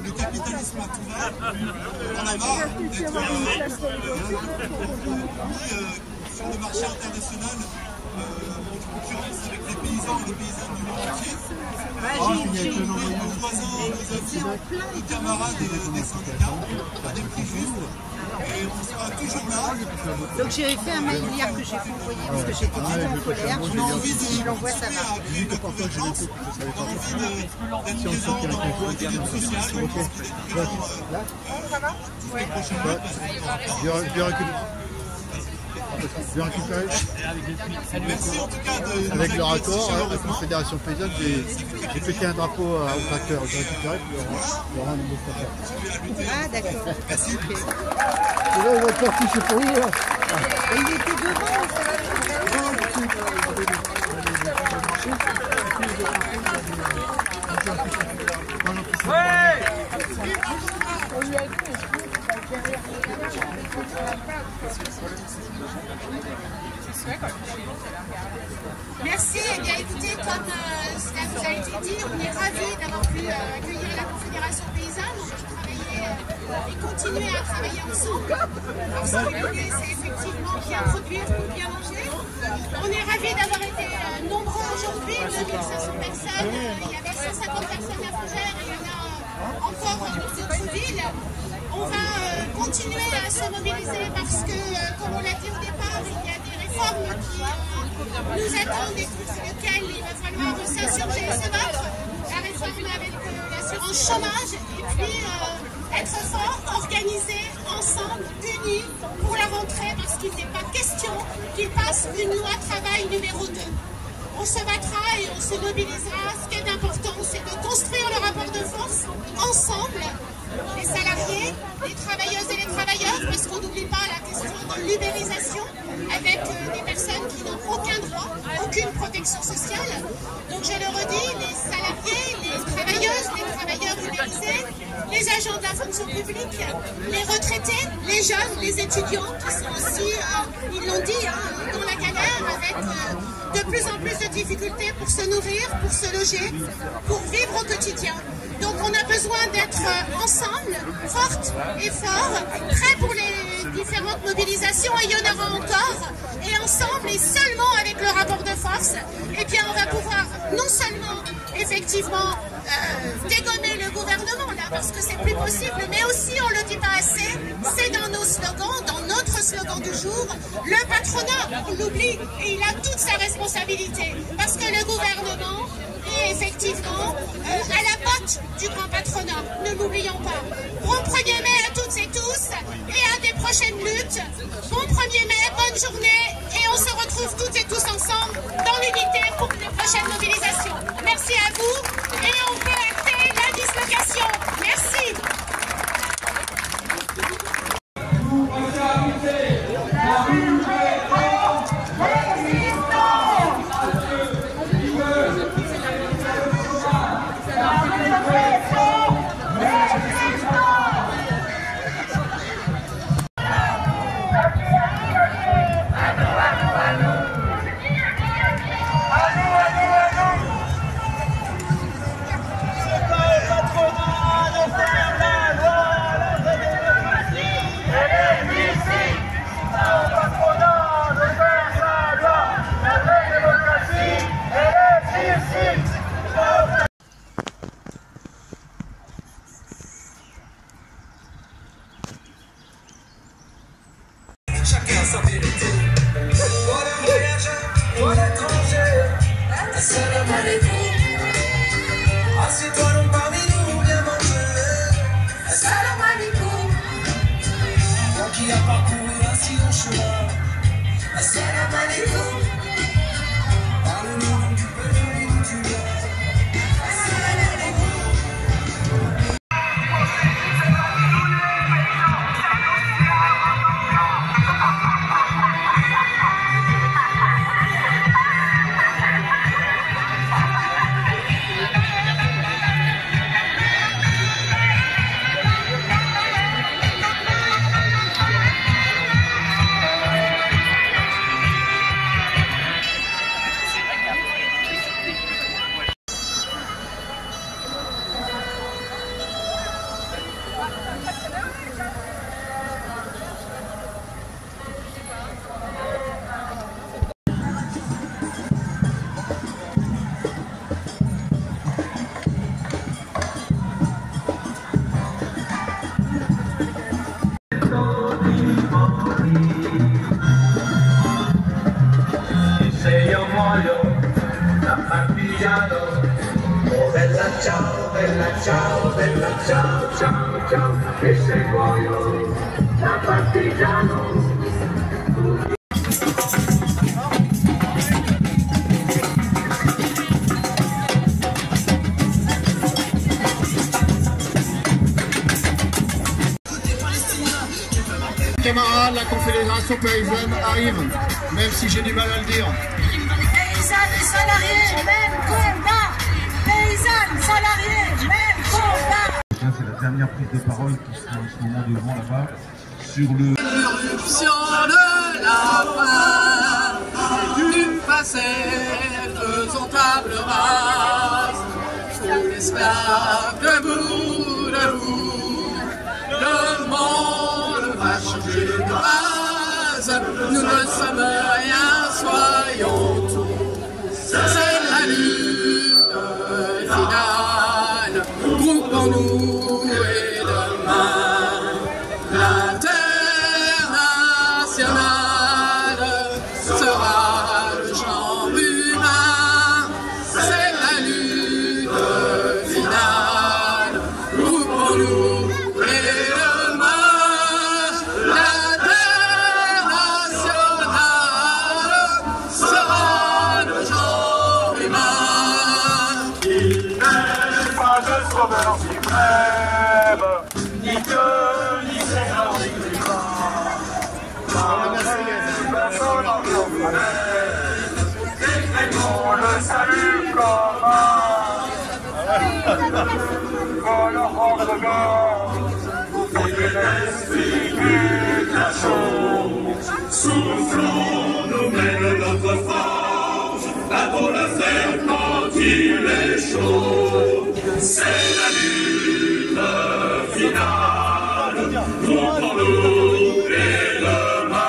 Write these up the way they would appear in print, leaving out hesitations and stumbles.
Le capitalisme à tout va, on a marre d'être sur le marché international en concurrence avec les paysans et les paysannes du monde entier. Nos voisins, nos amis, nos camarades des syndicats à des prix justes. Et on sera toujours là. Donc j'ai fait un mail hier que j'ai envoyé parce que j'étais vraiment en colère. Je m'en envie si je l'envoie, ça va. On a envie d'être présent dans le dialogue social. Ça va? Ouais. Bien récupéré. Merci en tout cas avec le raccord, avec la Fédération Paysanne, j'ai pété un drapeau au tracteur, j'ai récupéré puis on rend un autre tracteur. Ah d'accord. Merci. Okay. Et là, il va te faire toucher pour lui là. Il était devant, ça va. Merci. Eh bien, écoutez, comme cela vous a été dit, on est ravis d'avoir pu accueillir la Confédération Paysanne. On peut travailler et continuer à travailler ensemble. Parce que l'idée, c'est effectivement bien produire ou bien manger. On est ravis d'avoir été nombreux aujourd'hui, 2500 personnes. Il y avait 150 personnes à Fougères et il y en a encore dans d'autres villes. On va continuer à se mobiliser parce que, comme on l'a dit au départ, il y a des réformes qui nous attendent et contre lesquelles il va falloir s'insurger et se battre. La réforme avec l'assurance chômage et puis être fort, organisé, ensemble, unis pour la rentrée parce qu'il n'est pas question qu'il passe une loi travail numéro 2. On se battra et on se mobilisera. Ce qui est important, c'est de construire le rapport de force ensemble, les salariés, les travailleuses et les travailleurs, parce qu'on n'oublie pas la question de l'ubérisation avec des personnes qui n'ont aucun droit, aucune protection sociale. Donc je le redis, les salariés, les travailleuses, les travailleurs ubérisés, les agents de la fonction publique, les retraités, les jeunes, les étudiants qui sont aussi, ils l'ont dit, dans la galère avec de plus en plus de difficultés pour se nourrir, pour se loger, pour vivre au quotidien. Donc on a besoin d'être ensemble, fortes et forts, prêts pour les différentes mobilisations, et il y en aura encore, et ensemble et seulement avec le rapport de force, eh bien on va pouvoir non seulement effectivement dégommer le gouvernement là, parce que c'est plus possible, mais aussi, on ne le dit pas assez, c'est dans nos slogans, dans notre slogan du jour, le patronat, on l'oublie, et il a toute sa responsabilité, parce que le gouvernement est effectivement à la botte du grand patronat, ne l'oublions pas. Bon 1er mai à toutes et tous, et à des prochaines luttes. Bon 1er mai, bonne journée, et on se retrouve toutes et tous ensemble dans l'unité pour les prochaines mobilisations. Merci à vous, et on peut acter la dislocation. Merci. Chacun sa vérité. Voilà le voyageur, voilà l'étranger. Assalamu alaikum. Assieds-toi donc parmi nous, viens manger. Assalamu alaikum. Toi qui as parcouru un si long chemin. Assalamu alaikum. Parle-nous donc du peuple et d'où tu viens. Assalamu alaikum. Ciao, ciao, ciao, e se muoio da partigiano. Camarades, la Confédération paysanne arrive, même si j'ai du mal à le dire. Paysannes et salariés, même combat. Paysannes, salariés, même combat. C'est la dernière prise de parole qui sera en ce moment devant là-bas sur le... L'irruption de la faim d'une facette faisant table rase. Sous l'esclave debout, debout, le monde va changer de base. Nous ne sommes rien, soyons tous. C'est la lutte finale. Groupons-nous et demain, l'international sera le genre humain. C'est la lutte finale. Groupons-nous et demain, l'international sera le genre humain. Il n'est pas de sauveur suprême, ni Dieu, ni Seigneur, ni Christ. Personne en décrétons le salut commun. Pour le rendre et que l'esprit du cachot. Soufflons, nous mène notre force, là pour le faire quand il est chaud. C'est la lutte finale, groupons-nous et demain.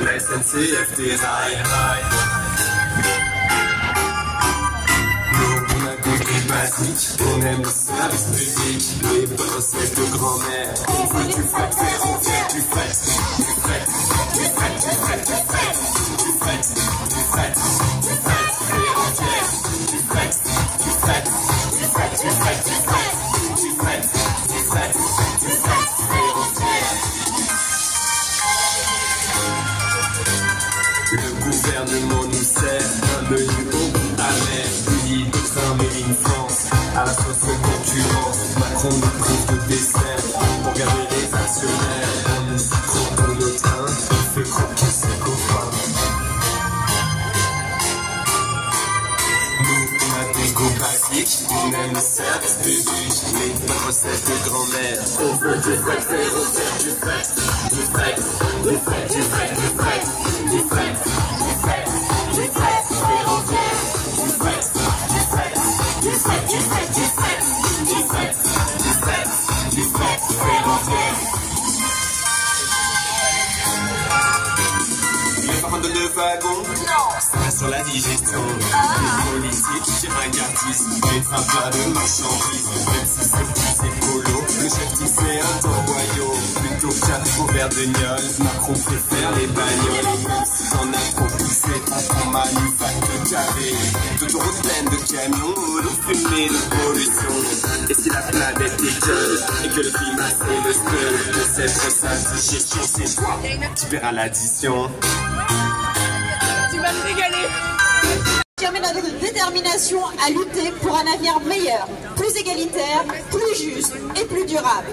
La SNCF des rails. Nous, on a des prix basiques, on aime le service public, les bonnes recettes de grand-mère. On veut du fret ferroviaire, du fret, du fret, du fret, du fret, du fret, du fret, du fret, du fret ferroviaire, du fret, du fret, du fret, du fret, du fret, du fret, du fret, du fret ferroviaire. Le gouvernement nous sert un menu au goût amer, unis de train made in France, à la sauce concurrence. Macron nous prive de dessert pour garder les actionnaires. On nous sucre pour nos trains, il fait croquer ses copains. Nous, on a des goûts basiques, on aime le service public, les bonnes recettes de grand-mère. On veut du fret ferroviaire, du fret, du fret, du fret, du fret, du fret, du fret, du fret, du fret ferroviaire, du fret, du fret, du fret, du fret, du fret, du fret, du fret, du fret ferroviaire. Les parents de deux wagons, ça reste sur la digestion. Les politiques, chez ringardistes, les trains pleins de marchandises. Même si c'est plus écolo, le chef qui fait un torboyau. Plutôt qu'un faux verre de gnôle, Macron préfère les bagnoles. T'en as trop poussé, on manufacture carré. D'autoroutes pleines de camions, de fumée, de pollution. Et si la planète est jeune, et que le climat c'est le seul de cette sale c'est toi, tu verras l'addition. Tu vas me régaler. Affirmer notre détermination à lutter pour un avenir meilleur, plus égalitaire, plus juste et plus durable.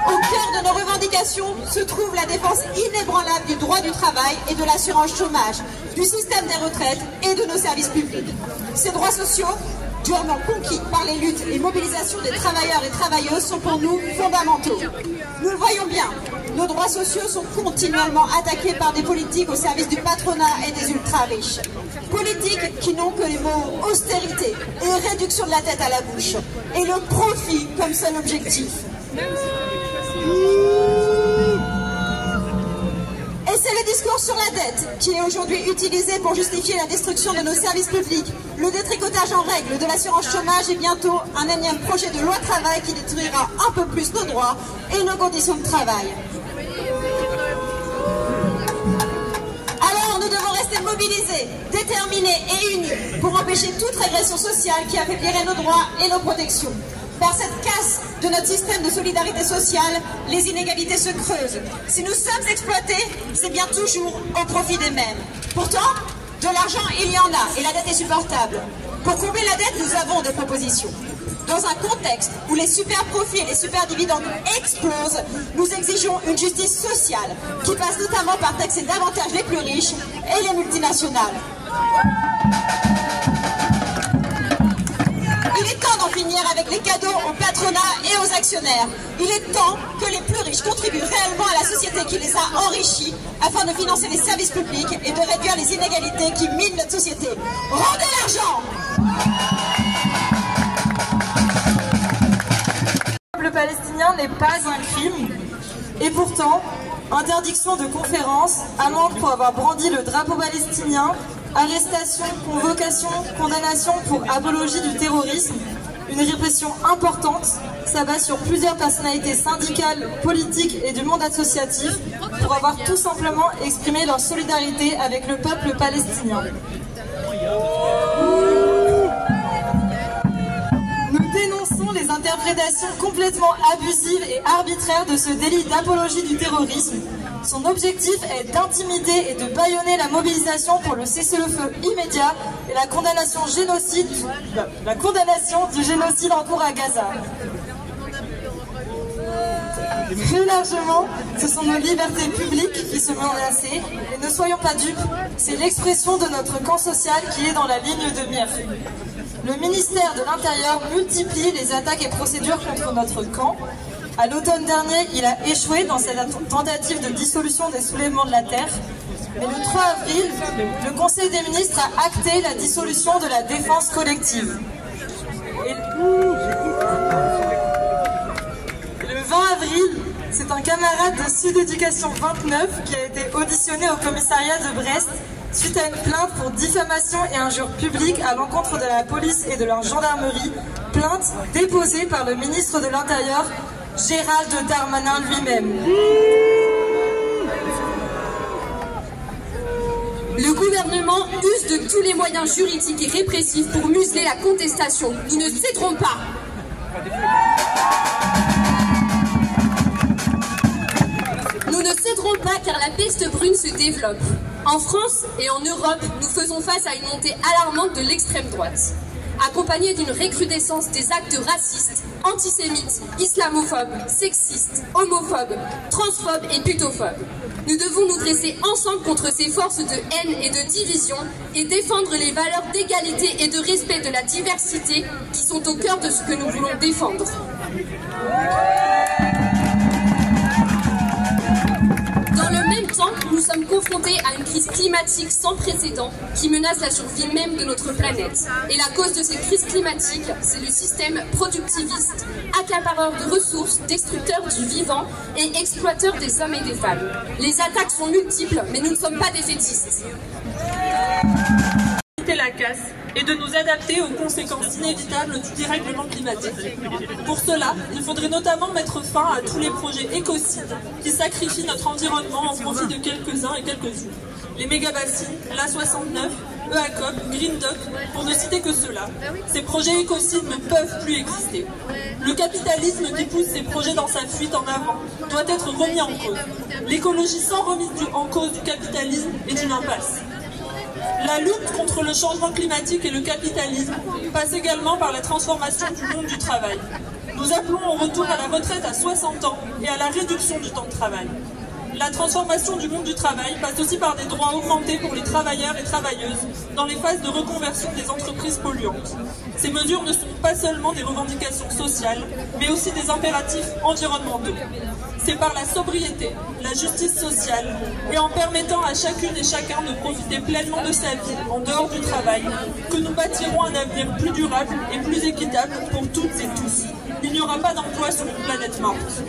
Au cœur de nos revendications se trouve la défense inébranlable du droit du travail et de l'assurance chômage, du système des retraites et de nos services publics. Ces droits sociaux, durement conquis par les luttes et mobilisations des travailleurs et travailleuses, sont pour nous fondamentaux. Nous le voyons bien, nos droits sociaux sont continuellement attaqués par des politiques au service du patronat et des ultra-riches. Politiques qui n'ont que les mots austérité et réduction de la tête à la bouche, et le profit comme seul objectif. Et c'est le discours sur la dette qui est aujourd'hui utilisé pour justifier la destruction de nos services publics, le détricotage en règle de l'assurance chômage et bientôt un énième projet de loi travail qui détruira un peu plus nos droits et nos conditions de travail. Alors nous devons rester mobilisés, déterminés et unis pour empêcher toute régression sociale qui affaiblirait nos droits et nos protections. Par cette casse de notre système de solidarité sociale, les inégalités se creusent. Si nous sommes exploités, c'est bien toujours au profit des mêmes. Pourtant, de l'argent, il y en a et la dette est supportable. Pour combler la dette, nous avons des propositions. Dans un contexte où les super profits et les super dividendes explosent, nous exigeons une justice sociale qui passe notamment par taxer davantage les plus riches et les multinationales. Il est temps d'en finir avec les cadeaux au patronat et aux actionnaires. Il est temps que les plus riches contribuent réellement à la société qui les a enrichis afin de financer les services publics et de réduire les inégalités qui minent notre société. Rendez l'argent! Le peuple palestinien n'est pas un crime. Et pourtant, interdiction de conférences, amende pour avoir brandi le drapeau palestinien, arrestation, convocation, condamnation pour apologie du terrorisme, une répression importante s'abat sur plusieurs personnalités syndicales, politiques et du monde associatif pour avoir tout simplement exprimé leur solidarité avec le peuple palestinien. Nous dénonçons les interprétations complètement abusives et arbitraires de ce délit d'apologie du terrorisme. Son objectif est d'intimider et de bâillonner la mobilisation pour le cessez-le-feu immédiat et la condamnation du génocide en cours à Gaza. Plus largement, ce sont nos libertés publiques qui sont menacées, et ne soyons pas dupes, c'est l'expression de notre camp social qui est dans la ligne de mire. Le ministère de l'Intérieur multiplie les attaques et procédures contre notre camp. À l'automne dernier, il a échoué dans cette tentative de dissolution des soulèvements de la terre. Mais le 3 avril, le Conseil des ministres a acté la dissolution de la défense collective. Et le 20 avril, c'est un camarade de Sud Éducation 29 qui a été auditionné au commissariat de Brest suite à une plainte pour diffamation et injure publique à l'encontre de la police et de leur gendarmerie, plainte déposée par le ministre de l'Intérieur, Gérald Darmanin lui-même. Le gouvernement use de tous les moyens juridiques et répressifs pour museler la contestation. Nous ne céderons pas. Nous ne céderons pas car la peste brune se développe. En France et en Europe, nous faisons face à une montée alarmante de l'extrême droite, accompagnée d'une recrudescence des actes racistes, antisémites, islamophobes, sexistes, homophobes, transphobes et putophobes. Nous devons nous dresser ensemble contre ces forces de haine et de division et défendre les valeurs d'égalité et de respect de la diversité qui sont au cœur de ce que nous voulons défendre. Dans le même temps, nous sommes confrontés à une crise climatique sans précédent qui menace la survie même de notre planète. Et la cause de cette crise climatique, c'est le système productiviste, accapareur de ressources, destructeur du vivant et exploiteur des hommes et des femmes. Les attaques sont multiples, mais nous ne sommes pas défaitistes. La casse et de nous adapter aux conséquences inévitables du dérèglement climatique. Pour cela, il faudrait notamment mettre fin à tous les projets écocides qui sacrifient notre environnement en profit de quelques-uns et quelques-unes. Les méga-bassines, l'A69, EACOP, Green Doc, pour ne citer que ceux-là. Ces projets écocides ne peuvent plus exister. Le capitalisme qui pousse ces projets dans sa fuite en avant doit être remis en cause. L'écologie sans remise en cause du capitalisme est une impasse. La lutte contre le changement climatique et le capitalisme passe également par la transformation du monde du travail. Nous appelons au retour à la retraite à 60 ans et à la réduction du temps de travail. La transformation du monde du travail passe aussi par des droits augmentés pour les travailleurs et travailleuses dans les phases de reconversion des entreprises polluantes. Ces mesures ne sont pas seulement des revendications sociales, mais aussi des impératifs environnementaux. C'est par la sobriété, la justice sociale et en permettant à chacune et chacun de profiter pleinement de sa vie en dehors du travail que nous bâtirons un avenir plus durable et plus équitable pour toutes et tous. Il n'y aura pas d'emploi sur une planète morte.